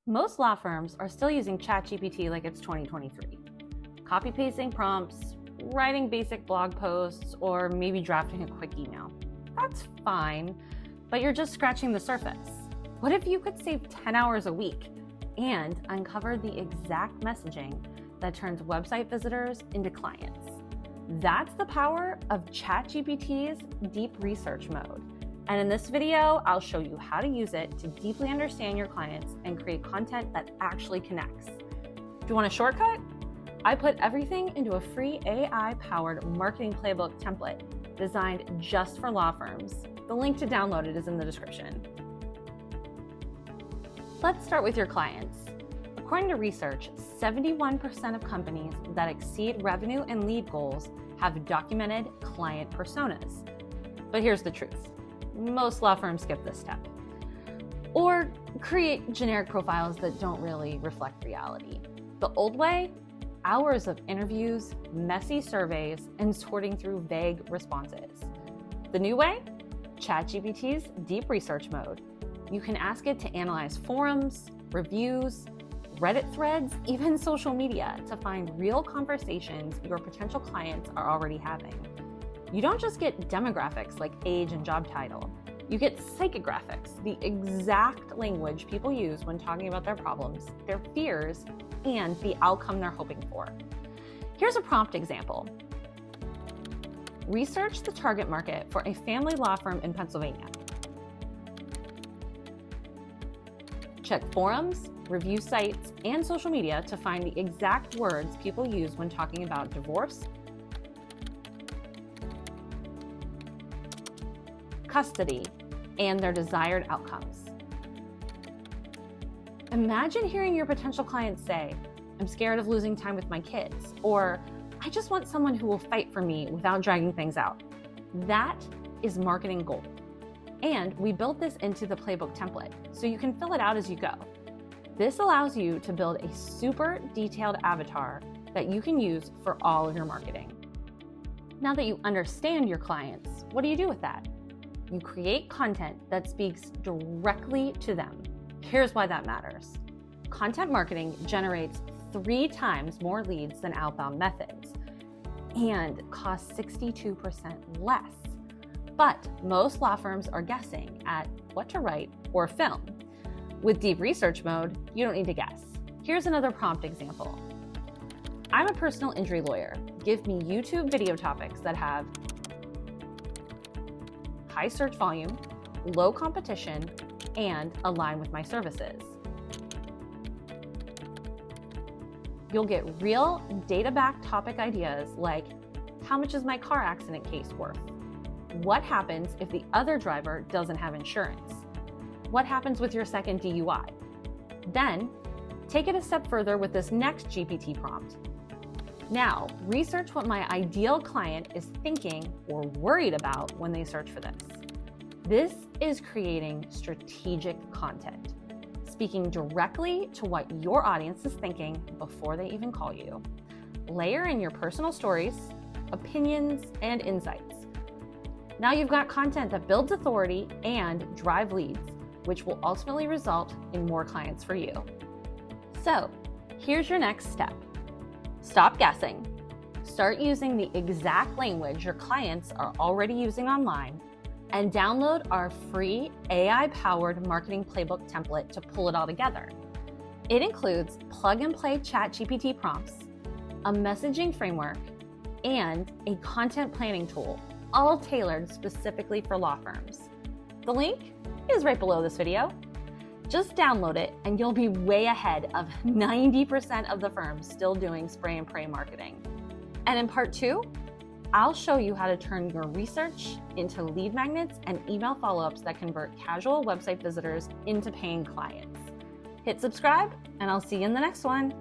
Most law firms are still using ChatGPT like it's 2023. Copy-pasting prompts, writing basic blog posts, or maybe drafting a quick email. That's fine, but you're just scratching the surface. What if you could save 10 hours a week and uncover the exact messaging that turns website visitors into clients? That's the power of ChatGPT's deep research mode. And in this video, I'll show you how to use it to deeply understand your clients and create content that actually connects. Do you want a shortcut? I put everything into a free AI-powered marketing playbook template designed just for law firms. The link to download it is in the description. Let's start with your clients. According to research, 71% of companies that exceed revenue and lead goals have documented client personas. But here's the truth. Most law firms skip this step or create generic profiles that don't really reflect reality. The old way, hours of interviews, messy surveys, and sorting through vague responses. The new way, ChatGPT's deep research mode. You can ask it to analyze forums, reviews, Reddit threads, even social media to find real conversations your potential clients are already having. You don't just get demographics like age and job title. You get psychographics, the exact language people use when talking about their problems, their fears, and the outcome they're hoping for. Here's a prompt example. Research the target market for a family law firm in Pennsylvania. Check forums, review sites, and social media to find the exact words people use when talking about divorce, custody, and their desired outcomes. Imagine hearing your potential clients say, "I'm scared of losing time with my kids," or "I just want someone who will fight for me without dragging things out." That is marketing gold. And we built this into the playbook template, so you can fill it out as you go. This allows you to build a super detailed avatar that you can use for all of your marketing. Now that you understand your clients, what do you do with that? You create content that speaks directly to them. Here's why that matters. Content marketing generates 3 times more leads than outbound methods and costs 62% less. But most law firms are guessing at what to write or film. With deep research mode, you don't need to guess. Here's another prompt example. I'm a personal injury lawyer. Give me YouTube video topics that have high search volume, low competition, and align with my services. You'll get real data-backed topic ideas like, how much is my car accident case worth? What happens if the other driver doesn't have insurance? What happens with your second DUI? Then, take it a step further with this next GPT prompt. Now, research what my ideal client is thinking or worried about when they search for this. This is creating strategic content, speaking directly to what your audience is thinking before they even call you. Layer in your personal stories, opinions, and insights. Now you've got content that builds authority and drive leads, which will ultimately result in more clients for you. So, here's your next step. Stop guessing. Start using the exact language your clients are already using online and download our free AI-powered marketing playbook template to pull it all together. It includes plug-and-play ChatGPT prompts, a messaging framework, and a content planning tool, all tailored specifically for law firms. The link is right below this video. Just download it and you'll be way ahead of 90% of the firms still doing spray and pray marketing. And in part 2, I'll show you how to turn your research into lead magnets and email follow-ups that convert casual website visitors into paying clients. Hit subscribe and I'll see you in the next one.